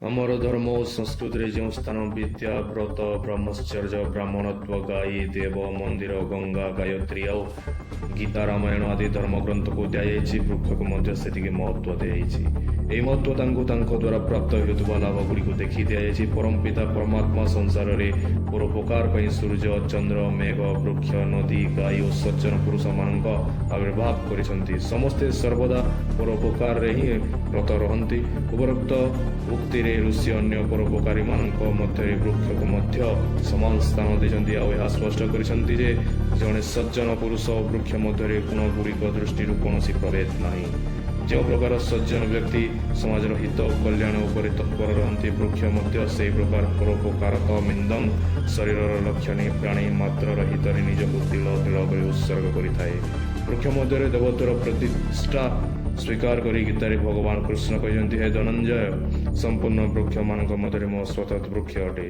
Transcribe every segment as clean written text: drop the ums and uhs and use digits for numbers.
ଆମର ଧର୍ମ ଓ ସଂସ୍କୃତିରେ ଯେଉଁ ସ୍ଥାନ ବିଦ୍ୟା ବ୍ରତ ବ୍ରହ୍ମଚର୍ଯ୍ୟ ବ୍ରାହ୍ମଣତ୍ୱ ଗାଈ ଦେବ ମନ୍ଦିର ଗଙ୍ଗା ଗାୟତ୍ରୀ ଆଉ ଗୀତା ରାମାୟଣ ଆଦି ଧର୍ମଗ୍ରନ୍ଥକୁ ଦିଆଯାଇଛି, ବୃକ୍ଷକୁ ମଧ୍ୟ ସେତିକି ମହତ୍ଵ ଦିଆଯାଇଛି। ଏହି ମହତ୍ଵ ତାଙ୍କୁ ତାଙ୍କ ଦ୍ୱାରା ପ୍ରାପ୍ତ ହେଉଥିବା ଲାଭ ଗୁଡ଼ିକୁ ଦେଖି ଦିଆଯାଇଛି। ପରମପିତା ପରମାତ୍ମା ସଂସାରରେ ପରୋପକାର ପାଇଁ ସୂର୍ଯ୍ୟ ଚନ୍ଦ୍ର ମେଘ ବୃକ୍ଷ ନଦୀ ଗାଈ ଓ ସଜ୍ଜନ ପୁରୁଷମାନଙ୍କ ଆବିର୍ଭାବ କରିଛନ୍ତି। ସମସ୍ତେ ସର୍ବଦା ପରୋପକାରରେ ହିଁ ରତ ରହନ୍ତି। ଉପରୋକ୍ତ ଉକ୍ତିରେ ଋଷି ଅନ୍ୟ ପରୋପକାରୀମାନଙ୍କ ମଧ୍ୟରେ ବୃକ୍ଷକୁ ମଧ୍ୟ ସମାନ ସ୍ଥାନ ଦେଇଛନ୍ତି ଆଉ ଏହା ସ୍ପଷ୍ଟ କରିଛନ୍ତି ଯେ ଜଣେ ସଜ୍ଜନ ପୁରୁଷ ଓ ବୃକ୍ଷ ମଧ୍ୟରେ ଗୁଣଗୁଡ଼ିକ ଦୃଷ୍ଟିରୁ କୌଣସି ପ୍ରଭେଦ ନାହିଁ। ଯେଉଁ ପ୍ରକାର ସଜ୍ଜନ ବ୍ୟକ୍ତି ସମାଜର ହିତ ଓ କଲ୍ୟାଣ ଉପରେ ତତ୍ପର ରହନ୍ତି, ବୃକ୍ଷ ମଧ୍ୟ ସେହି ପ୍ରକାର ପରୋପକାରକ ମିନ୍ଦନ ଶରୀରର ଲକ୍ଷ୍ୟ ନେଇ ପ୍ରାଣୀ ମାତ୍ରର ହିତରେ ନିଜକୁ ତିଳ ତିଳ କରି ଉତ୍ସର୍ଗ କରିଥାଏ। ବୃକ୍ଷ ମଧ୍ୟରେ ଦେବତ୍ୱର ପ୍ରତିଷ୍ଠା ସ୍ୱୀକାର କରି ଗୀତାରେ ଭଗବାନ କୃଷ୍ଣ କହିଛନ୍ତି, ହେ ଧନଞ୍ଜୟ, ସମ୍ପୂର୍ଣ୍ଣ ବୃକ୍ଷମାନଙ୍କ ମଧ୍ୟରେ ମୋ ସ୍ୱତଃ ବୃକ୍ଷ ଅଟେ।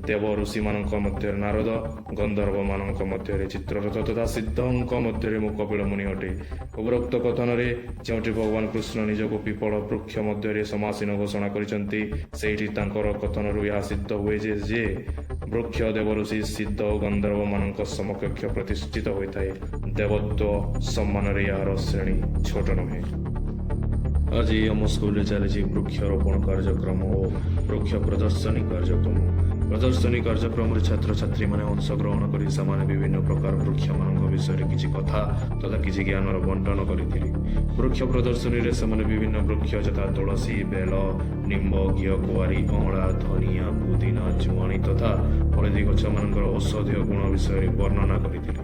ଦେବ ଋଷିମାନଙ୍କ ମଧ୍ୟରେ ନାରଦ, ଗନ୍ଧର୍ବମାନଙ୍କ ମଧ୍ୟରେ ଚିତ୍ରରଥ ତଥା ସିଦ୍ଧଙ୍କ ମଧ୍ୟରେ ମୁଁ କପିଳ ମୁନି ଅଟେ। ଉପରୋକ୍ତ କଥନରେ ଯେଉଁଠି ଭଗବାନ କୃଷ୍ଣ ନିଜକୁ ପିପଳ ବୃକ୍ଷ ମଧ୍ୟରେ ସମାସୀନ ଘୋଷଣା କରିଛନ୍ତି, ସେଇଠି ତାଙ୍କର କଥନରୁ ଏହା ସିଦ୍ଧ ହୁଏ ଯେ ବୃକ୍ଷ ଦେବଋଷି ସିଦ୍ଧ ଓ ଗନ୍ଧର୍ବମାନଙ୍କ ସମକକ୍ଷ ପ୍ରତିଷ୍ଠିତ ହୋଇଥାଏ। ଦେବତ୍ୱ ସମ୍ମାନରେ ଏହାର ଶ୍ରେଣୀ ଛୋଟ ନୁହେଁ। ଆଜି ଆମ ସ୍କୁଲରେ ଚାଲିଛି ବୃକ୍ଷରୋପଣ କାର୍ଯ୍ୟକ୍ରମ ଓ ବୃକ୍ଷ ପ୍ରଦର୍ଶନୀ କାର୍ଯ୍ୟକ୍ରମ। ପ୍ରଦର୍ଶନୀ କାର୍ଯ୍ୟକ୍ରମରେ ଛାତ୍ରଛାତ୍ରୀମାନେ ଅଂଶଗ୍ରହଣ କରି ସେମାନେ ବିଭିନ୍ନ ପ୍ରକାର ବୃକ୍ଷମାନଙ୍କ ବିଷୟରେ କିଛି କଥା ତଥା କିଛି ଜ୍ଞାନର ବଣ୍ଟନ କରିଥିଲେ। ବୃକ୍ଷ ପ୍ରଦର୍ଶନୀରେ ସେମାନେ ବିଭିନ୍ନ ବୃକ୍ଷ ଯଥା ତୁଳସୀ ବେଲ ନିମ୍ବ ଘିଅକୁଆରୀ ଅଁଳା ଧନିଆ ପୁଦିନା ଜୁଆଣି ତଥା ହଳଦୀ ଗଛମାନଙ୍କର ଔଷଧୀୟ ଗୁଣ ବିଷୟରେ ବର୍ଣ୍ଣନା କରିଥିଲେ।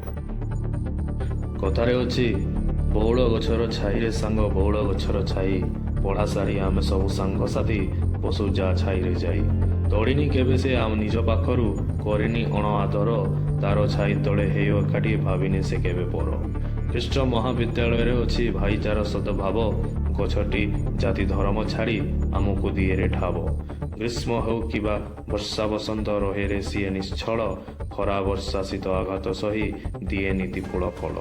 କଥାରେ ଅଛି, ବଉଳ ଗଛର ଛାଇରେ ସାଙ୍ଗ ବଉଳ ଗଛର ଛାଇ, ପଢ଼ା ସାରି ଆମେ ସବୁ ସାଙ୍ଗସାଥି ପଶୁ ଯା ଛାଇରେ ଯାଇ। ତଡ଼ିନି କେବେ ସେ ନିଜ ପାଖରୁ, କରିନି ଅଣ ଆଦର, ତାର ଛାଇ ତଳେ ହେଇ ଏକାଠି, ଭାବିନି ସେ କେବେ ପର। ଖ୍ରୀଷ୍ଟ ମହାବିଦ୍ୟାଳୟରେ ଅଛି ଭାଇଚାରା ସଦ୍ଭାବ, ଗଛଟି ଜାତି ଧର୍ମ ଛାଡ଼ି ଆମକୁ ଦିଏରେ ଠାବ। ଗ୍ରୀଷ୍ମ ହେଉ କିବା ବର୍ଷା ବସନ୍ତ ରହେରେ ସିଏ ନିଶ୍ଚଳ, ଖରା ବର୍ଷା ଶୀତ ଆଘାତ ସହି ଦିଏ ନୀତି ଫୁଳ ଫଳ।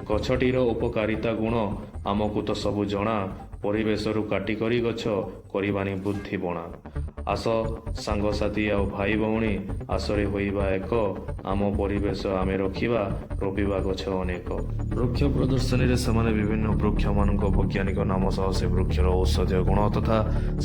ଗଛଟିର ଉପକାରିତା ଗୁଣ ଆମକୁ ତ ସବୁ ଜଣା, ପରିବେଶରୁ କାଟି କରି ଗଛ କରିବାନି ବୁଦ୍ଧି ବଣା। ଆସ ସାଙ୍ଗସାଥି ଆଉ ଭାଇ ଭଉଣୀ ଆସରେ ହୋଇବା ଏକ, ଆମ ପରିବେଶ ଆମେ ରଖିବା ରୋପିବା ଗଛ ଅନେକ। ବୃକ୍ଷ ପ୍ରଦର୍ଶନୀରେ ସେମାନେ ବିଭିନ୍ନ ବୃକ୍ଷମାନଙ୍କ ବୈଜ୍ଞାନିକ ନାମ ସହ ସେ ବୃକ୍ଷର ଔଷଧୀୟ ଗୁଣ ତଥା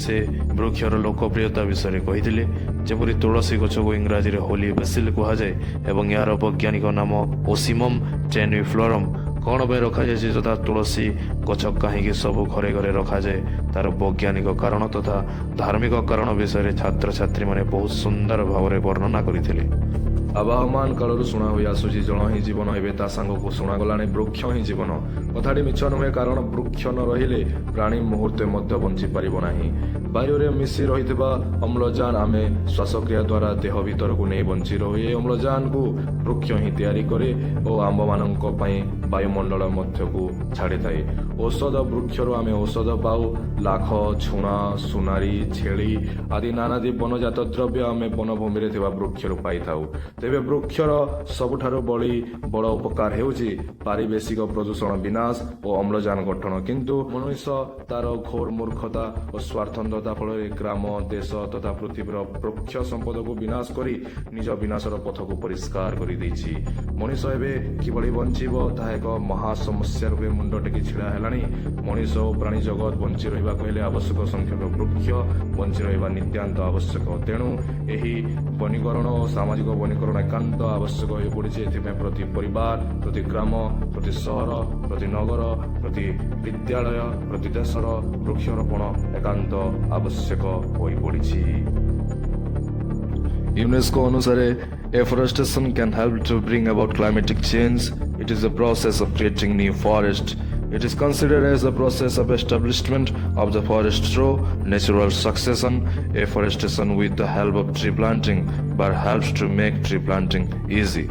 ସେ ବୃକ୍ଷର ଲୋକପ୍ରିୟତା ବିଷୟରେ କହିଥିଲେ। ଯେପରି ତୁଳସୀ ଗଛକୁ ଇଂରାଜୀରେ ହୋଲି ବେସିଲ୍ କୁହାଯାଏ ଏବଂ ଏହାର ବୈଜ୍ଞାନିକ ନାମ ଓସିମମ୍ ଟେନିଫ୍ଲୋରମ୍। କ'ଣ ପାଇଁ ରଖାଯାଇଛି ତଥା ତୁଳସୀ ଗଛ କାହିଁକି ସବୁ ଘରେ ଘରେ ରଖାଯାଏ, ତାର ବୈଜ୍ଞାନିକ କାରଣ ତଥା ଧାର୍ମିକ କାରଣ ବିଷୟରେ ଛାତ୍ରଛାତ୍ରୀମାନେ ବହୁତ ସୁନ୍ଦର ଭାବରେ ବର୍ଣ୍ଣନା କରିଥିଲେ। ଆବାହମାନ କାଳରୁ ଶୁଣା ହୋଇ ଆସୁଛି, ଜଳ ହିଁ ଜୀବନ, ଏବେ ତା ସାଙ୍ଗକୁ ଶୁଣାଗଲାଣି ବୃକ୍ଷ ହିଁ ଜୀବନ। କଥାଟି ମିଛ ନୁହେଁ, କାରଣ ବୃକ୍ଷ ନ ରହିଲେ ପ୍ରାଣୀ ମୁହୂର୍ତ୍ତେ ମଧ୍ୟ ବଞ୍ଚିପାରିବ ନାହିଁ। ବାୟୁରେ ମିଶି ରହିଥିବା ଅମ୍ଳଜାନ ଆମେ ଶ୍ୱାସକ୍ରିୟା ଦ୍ୱାରା ଦେହ ଭିତରକୁ ନେଇ ବଞ୍ଚି ରହୁ। ଏହି ଅମ୍ଳଜାନକୁ ବୃକ୍ଷ ହିଁ ତିଆରି କରେ ଓ ଆମ୍ଭମାନଙ୍କ ପାଇଁ ବାୟୁମଣ୍ଡଳ ମଧ୍ୟକୁ ଛାଡ଼ିଥାଏ। ଔଷଧ ବୃକ୍ଷରୁ ଆମେ ଔଷଧ ପାଉ। ଲାଖ ଝୁଣା ସୁନାରୀ ଛେଳି ଆଦି ନାନାଦି ବନଜାତ ଦ୍ରବ୍ୟ ଆମେ ବନଭୂମିରେ ଥିବା ବୃକ୍ଷରୁ ପାଇଥାଉ। ତେବେ ବୃକ୍ଷର ସବୁଠାରୁ ବଡ଼ ଉପକାର ହେଉଛି ପାରିବେଶିକ ପ୍ରଦୂଷଣ ବିନାଶ ଓ ଅମ୍ଳଜାନ ଗଠନ। କିନ୍ତୁ ମଣିଷ ତାର ଘୋର ମୂର୍ଖତା ଓ ସ୍ୱାର୍ଥନ୍ଧତା ଫଳରେ ଗ୍ରାମ ଦେଶ ତଥା ପୃଥିବୀର ବୃକ୍ଷ ସମ୍ପଦକୁ ବିନାଶ କରି ନିଜ ବିନାଶର ପଥକୁ ପରିଷ୍କାର କରିଦେଇଛି। ମଣିଷ ଏବେ କିଭଳି ବଞ୍ଚିବ ତାହା ଏକ ମହା ସମସ୍ୟା ରୂପେ ମୁଣ୍ଡ ଟେକି ଛିଡ଼ା ହେଲାଣି। ମଣିଷ ଓ ପ୍ରାଣୀ ଜଗତ ବଞ୍ଚି ରହିବାକୁ ହେଲେ ଆବଶ୍ୟକ ସଂଖ୍ୟକ ବୃକ୍ଷ ବଞ୍ଚି ରହିବା ନିତ୍ୟାନ୍ତ ଆବଶ୍ୟକ। ତେଣୁ ଏହି ବନୀକରଣ ଓ ସାମାଜିକ ବନୀକରଣ ଏକାନ୍ତ ଆବଶ୍ୟକ ହୋଇପଡ଼ିଛି। ଏଥିପାଇଁ ପ୍ରତି ପରିବାର ପ୍ରତି ଗ୍ରାମ ପ୍ରତି ସହର ପ୍ରତି ନଗର ପ୍ରତି ବିଦ୍ୟାଳୟ ପ୍ରତି ଦେଶର ବୃକ୍ଷରୋପଣ ଏକାନ୍ତ ଆବଶ୍ୟକ ହୋଇପଡ଼ିଛି। ୟୁନେସ୍କୋ ଅନୁସାରେ afforestation can help to bring about climatic change. It is a process of creating new forest. It is considered as a process of establishment of the forest through natural succession. Afforestation with the help of tree planting but helps to make tree planting easy.